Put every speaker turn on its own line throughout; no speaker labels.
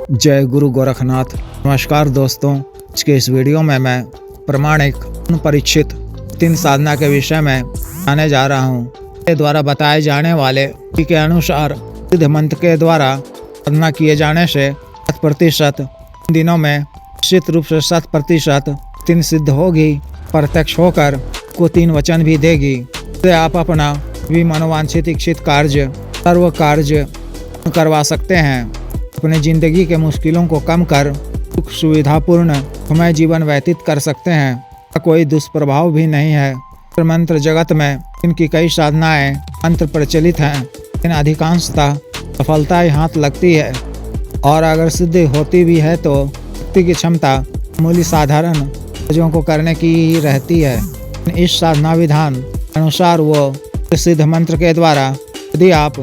जय गुरु गोरखनाथ। नमस्कार दोस्तों, आज के इस वीडियो में मैं प्रमाणिक परीक्षित 3 साधना के विषय में आने जा रहा हूँ। के द्वारा बताए जाने वाले के अनुसार सिद्ध मंत्र के द्वारा साधना किए जाने से 100% दिनों में निश्चित रूप से 100% 3 सिद्ध होगी। प्रत्यक्ष होकर को 3 वचन भी देगी। इससे आप अपना भी मनोवांछित इच्छित कार्य सर्व कार्य करवा सकते हैं। अपनी जिंदगी के मुश्किलों को कम कर सुख सुविधापूर्ण समय जीवन व्यतीत कर सकते हैं। कोई दुष्प्रभाव भी नहीं है। मंत्र जगत में इनकी कई साधनाएं मंत्र प्रचलित हैं, लेकिन अधिकांशतः सफलता हाथ लगती है और अगर सिद्धि होती भी है तो व्यक्ति की क्षमता मूल्य साधारण चीजों को करने की ही रहती है। इस साधना विधान अनुसार वो सिद्ध मंत्र के द्वारा यदि आप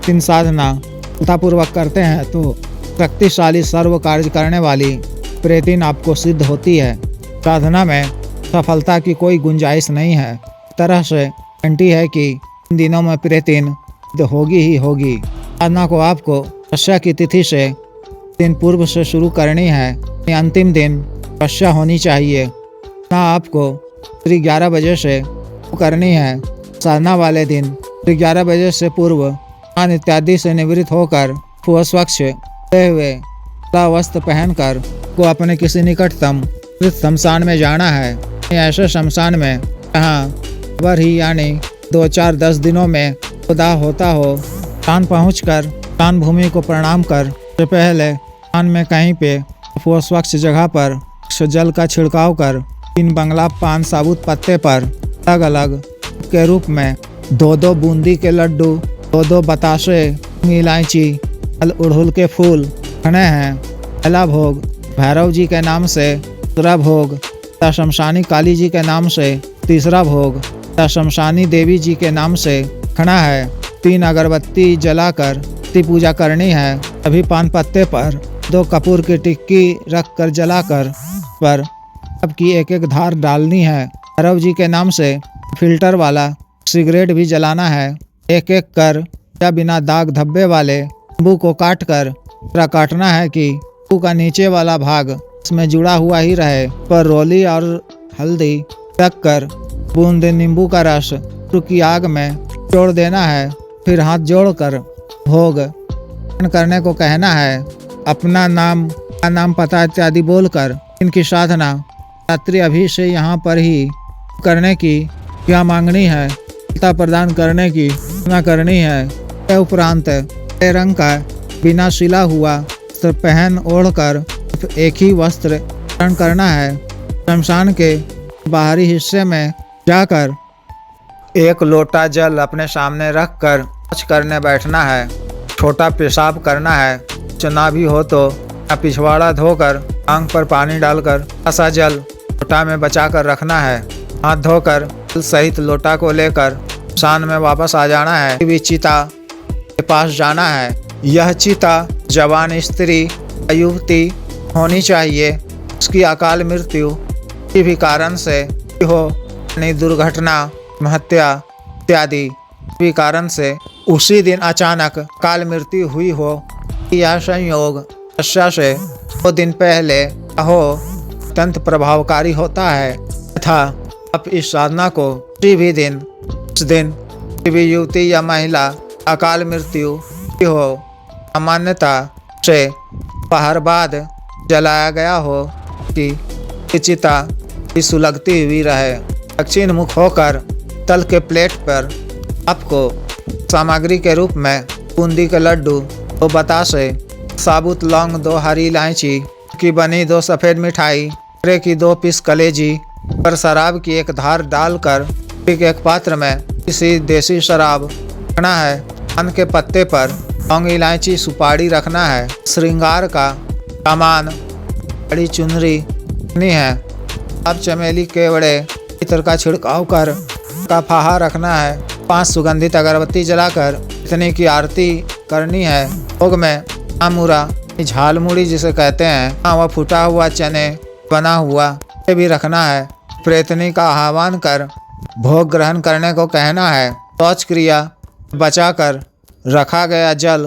3 साधना सफलतापूर्वक करते हैं तो शक्तिशाली सर्व कार्य करने वाली प्रेतिन आपको सिद्ध होती है। साधना में सफलता की कोई गुंजाइश नहीं है। तरह से गारंटी है कि इन दिनों में प्रेतिन सिद्ध होगी ही होगी। साधना को आपको तपस्या की तिथि से दिन पूर्व से शुरू करनी है। अंतिम दिन तपस्या होनी चाहिए। साधना आपको 11 बजे से करनी है। साधना वाले दिन 11 बजे से पूर्व स्नान इत्यादि से निवृत्त होकर स्वच्छ हुए वस्त्र पहनकर को अपने किसी निकटतम शमशान में जाना है। ऐसे शमशान में जहाँ खबर ही यानी 2-4-10 दिनों में खुदा होता हो, स्थान पहुँचकर स्थान भूमि को प्रणाम कर से पहले स्थान में कहीं पे स्वच्छ जगह पर जल का छिड़काव कर 3 बंगला पान साबुत पत्ते पर अलग अलग के रूप में 2-2 बूंदी के लड्डू, 2-2 बताशे, इलायची, उड़हुल के फूल खने हैं। पहला भोग भैरव जी के नाम से, दूसरा भोग शमशानी काली जी के नाम से, तीसरा भोग शमशानी देवी जी के नाम से खना है। 3 अगरबत्ती जलाकर पूजा करनी है। सभी पान पत्ते पर 2 कपूर की टिक्की रख कर जलाकर पर सबकी एक धार डालनी है। भैरव जी के नाम से फिल्टर वाला सिगरेट भी जलाना है। एक कर या बिना दाग धब्बे वाले नींबू को काट कर काटना है कि नींबू का नीचे वाला भाग इसमें जुड़ा हुआ ही रहे। पर रोली और हल्दी रख कर बूंद नींबू का रस की आग में जोड़ देना है। फिर हाथ जोड़कर भोग करने को कहना है। अपना नाम पता इत्यादि बोलकर इनकी साधना रात्रि अभी से यहाँ पर ही करने की क्या मांगनी है, प्रदान करने की ना करनी है। उपरांत रंग का बिना सिला हुआ वस्त्र पहन ओढ़कर एक ही वस्त्र धारण करना है। शमशान के बाहरी हिस्से में जाकर 1 लोटा जल अपने सामने रखकर करने बैठना है। छोटा पेशाब करना है। चना भी हो तो पिछवाड़ा धोकर आंख पर पानी डालकर ऐसा जल लोटा में बचा कर रखना है। हाथ धोकर सहित लोटा को लेकर शमशान में वापस आ जाना है। भी चिता के पास जाना है। यह चिता जवान स्त्री युवती होनी चाहिए। उसकी अकाल मृत्यु किसी भी कारण से हो, यानी दुर्घटना, हत्या इत्यादि भी कारण से उसी दिन अचानक अकाल मृत्यु हुई हो या संयोग से 2 दिन पहले हो, अत्यंत प्रभावकारी होता है। तथा आप इस साधना को किसी भी दिन इस दिन किसी भी युवती या महिला अकाल मृत्यु हो, सामान्यता से पहर बाद जलाया गया हो कि चिता सुलगती हुई रहे। दक्षिण मुख होकर तल के प्लेट पर आपको सामग्री के रूप में बूंदी के लड्डू, 2 बतासे, साबुत लौंग, 2 हरी इलायची की बनी 2 सफ़ेद मिठाई, की 2 पीस कलेजी पर शराब की 1 धार डालकर एक पात्र में किसी देसी शराब रखना है। पान के पत्ते पर लौंग, इलायची, सुपारी रखना है। श्रृंगार का सामान बड़ी चुनरी रखनी है। अब चमेली के बड़े इत्र का छिड़काव कर का फाहा रखना है। 5 सुगंधित अगरबत्ती जलाकर इतनी की आरती करनी है। भोग में आमूरा, झालमुड़ी जिसे कहते हैं, वह फूटा हुआ चने बना हुआ भी रखना है। प्रेतनी का आह्वान कर भोग ग्रहण करने को कहना है। शौच क्रिया बचाकर रखा गया जल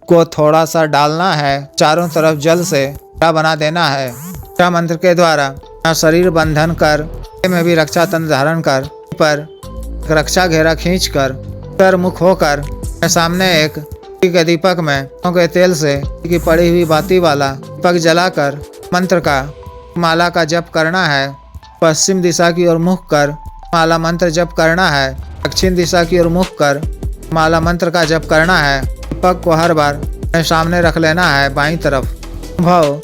को थोड़ा सा डालना है, चारों तरफ जल से घेरा बना देना है। रक्षा मंत्र के द्वारा शरीर बंधन कर में भी रक्षा तंत्र धारण कर पर रक्षा घेरा खींचकर उत्तर मुख होकर सामने एक के दीपक में के तेल से की पड़ी हुई बाती वाला दीपक जलाकर मंत्र का माला का जप करना है। पश्चिम दिशा की ओर मुख कर माला मंत्र जप करना है। दक्षिण दिशा की ओर मुख कर माला मंत्र का जप करना है। दीपक को हर बार सामने रख लेना है बाईं तरफ। भाव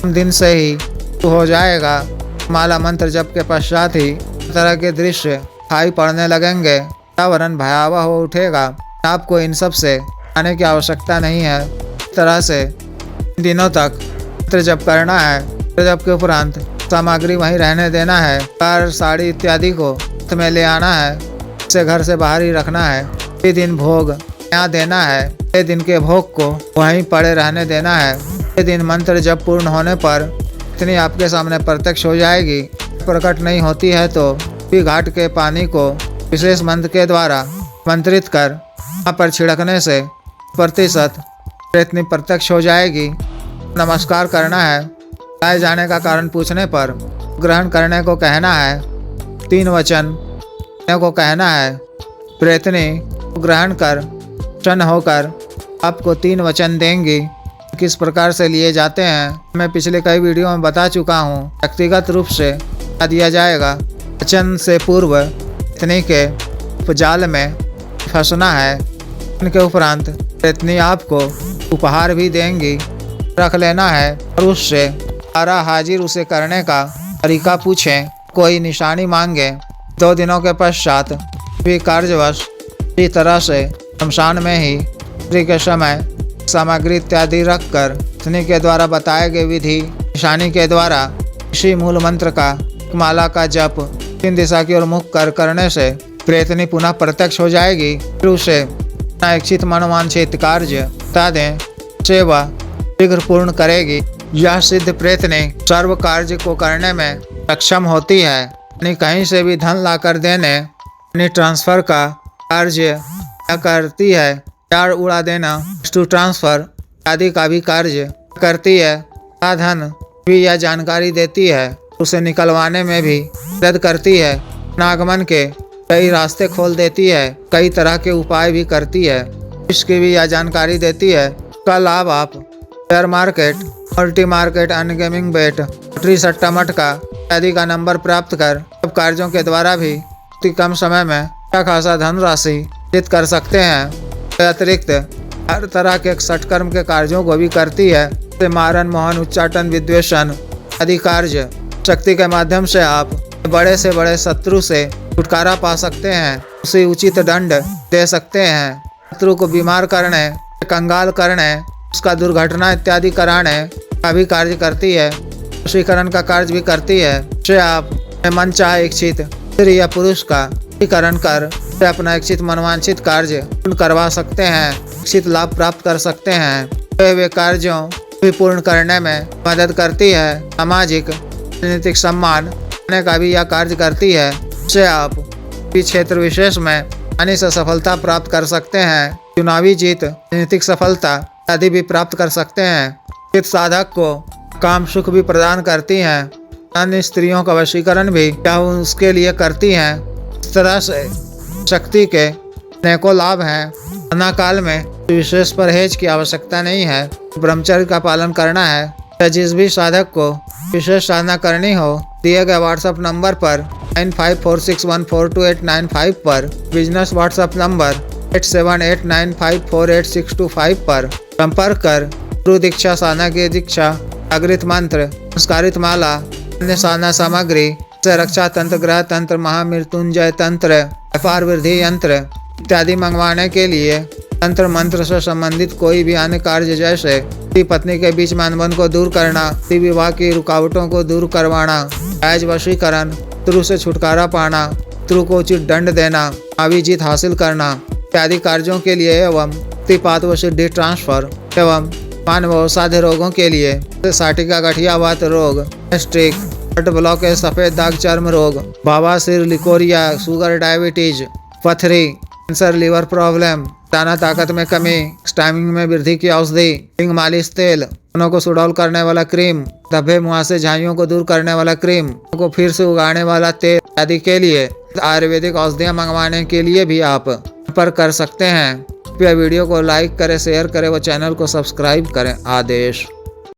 दिन से ही हो जाएगा। माला मंत्र जप के पश्चात ही तरह के दृश्य दिखाई पड़ने लगेंगे। वातावरण भयावह हो उठेगा। आपको इन सब से आने की आवश्यकता नहीं है। इस तरह से दिनों तक मंत्र जप करना है। मंत्र जप के उपरांत सामग्री वहीं रहने देना है। कार साड़ी इत्यादि को हाथ में ले आना है। इसे घर से बाहर ही रखना है। ये दिन भोग यहाँ देना है। ये दिन के भोग को वहीं पड़े रहने देना है। ये दिन मंत्र जप पूर्ण होने पर इतनी आपके सामने प्रत्यक्ष हो जाएगी। प्रकट नहीं होती है तो भी घाट के पानी को विशेष मंत्र के द्वारा मंत्रित कर वहाँ पर छिड़कने से प्रतिशत प्रेतनी प्रत्यक्ष हो जाएगी। नमस्कार करना है। लाए जाने का कारण पूछने पर ग्रहण करने को कहना है। 3 वचन को कहना है। प्रेतनी ग्रहण कर प्रसन्न होकर आपको 3 वचन देंगी। किस प्रकार से लिए जाते हैं मैं पिछले कई वीडियो में बता चुका हूँ। व्यक्तिगत रूप से दिया जाएगा। वचन से पूर्व प्रेतनी के जाल में फंसना है। इनके उपरांत प्रेतनी आपको उपहार भी देंगी। रख लेना है और उससे सारा हाजिर उसे करने का तरीका पूछें। कोई निशानी मांगे। 2 दिनों के पश्चात भी कार्यवश इसी तरह से शमशान में ही रात्रि के समय सामग्री इत्यादि रखकर प्रेतनी के द्वारा बताए गए विधि निशानी के द्वारा इसी मूल मंत्र का माला का जप 3 दिशा की ओर मुख कर करने से प्रेतनी पुनः प्रत्यक्ष हो जाएगी। फिर उसे इच्छित मनोवांछित कार्य बता दें से वह शीघ्र पूर्ण करेगी। यह सिद्ध प्रेतनी सर्व कार्य को करने में सक्षम होती है। यानी कहीं से भी धन लाकर देने यानी ट्रांसफर का कार्य करती है। यार उड़ा देना टू ट्रांसफर आदि का भी कार्य करती है। धन भी यह जानकारी देती है। उसे निकलवाने में भी मदद करती है। नागमन के कई रास्ते खोल देती है। कई तरह के उपाय भी करती है। इसकी भी यह जानकारी देती है। का लाभ आप शेयर मार्केट, मल्टी मार्केट, अनगेमिंग बेट, लॉटरी, सट्टा मटका आदि का नंबर प्राप्त कर सब कार्यों के द्वारा भी अति कम समय में अच्छा खासा धनराशि अर्जित कर सकते हैं। अतिरिक्त हर तरह के सटकर्म के कार्यों को भी करती है। जैसे मारन, मोहन, उच्चाटन, विद्वेषण आदि कार्य शक्ति के माध्यम से आप बड़े से बड़े शत्रु से छुटकारा पा सकते हैं। उसे उचित दंड दे सकते हैं। शत्रु को बीमार करने, कंगाल करने, उसका दुर्घटना इत्यादि कराने का भी कार्य करती है। वशीकरण का कार्य भी करती है। उसे आप मन चाहे इच्छित स्त्री या पुरुष का वशीकरण कर से अपना इच्छित मनवांछित कार्य पूर्ण करवा सकते हैं। इच्छित लाभ प्राप्त कर सकते हैं। वे कार्यों भी पूर्ण करने में मदद करती है। सामाजिक राजनीतिक सम्मान का भी यह कार्य करती है। इससे आप क्षेत्र विशेष में आसानी से सफलता प्राप्त कर सकते हैं। चुनावी जीत, राजनीतिक सफलता आदि भी प्राप्त कर सकते हैं। इस साधक को काम सुख भी प्रदान करती हैं। अन्य स्त्रियों का वशीकरण भी क्या उसके लिए करती हैं। इस तरह से शक्ति के अनेकों लाभ हैं। साधना काल में विशेष परहेज की आवश्यकता नहीं है। ब्रह्मचर्य का पालन करना है। जिस भी साधक को विशेष साधना करनी हो दिए गए व्हाट्सएप नंबर पर 9546142895 पर, बिजनेस व्हाट्सएप नंबर 8789548625 पर संपर्क कर गुरु दीक्षा, साधना की दीक्षा, जागृत मंत्र, संस्कारित माला, अन्य साधना सामग्री से रक्षा तंत्र, ग्रह तंत्र, महामृत्युंजय तंत्र, व्यापार वृद्धि यंत्र इत्यादि मंगवाने के लिए तंत्र मंत्र से संबंधित कोई भी अन्य कार्य जैसे पति पत्नी के बीच में अनबन को दूर करना, विवाह की रुकावटों को दूर करवाना, जायज वशीकरण, शत्रु से छुटकारा पाना, शत्रु को उचित दंड देना, आवी जीत हासिल करना इत्यादि कार्यों के लिए एवं पात व सिद्धि ट्रांसफर एवं मानव साध्य रोगों के लिए साटिका, गठियावात रोग, गैस्ट्रिक, हार्ट ब्लॉक, सफेद दाग, चर्म रोग, बवासीर, लिकोरिया, शुगर, डायबिटीज, पथरी कैंसर, लीवर प्रॉब्लम, दाना ताकत में कमी, स्टैमिना में वृद्धि की औषधि, रिंग मालिश तेल, बालों को सुडौल करने वाला क्रीम, धब्बे मुहासे झाइयों को दूर करने वाला क्रीम, को फिर से उगाने वाला तेल आदि के लिए आयुर्वेदिक औषधियाँ मंगवाने के लिए भी आप संपर्क कर सकते हैं। कृपया वीडियो को लाइक करें, शेयर करें व चैनल को सब्सक्राइब करें। आदेश।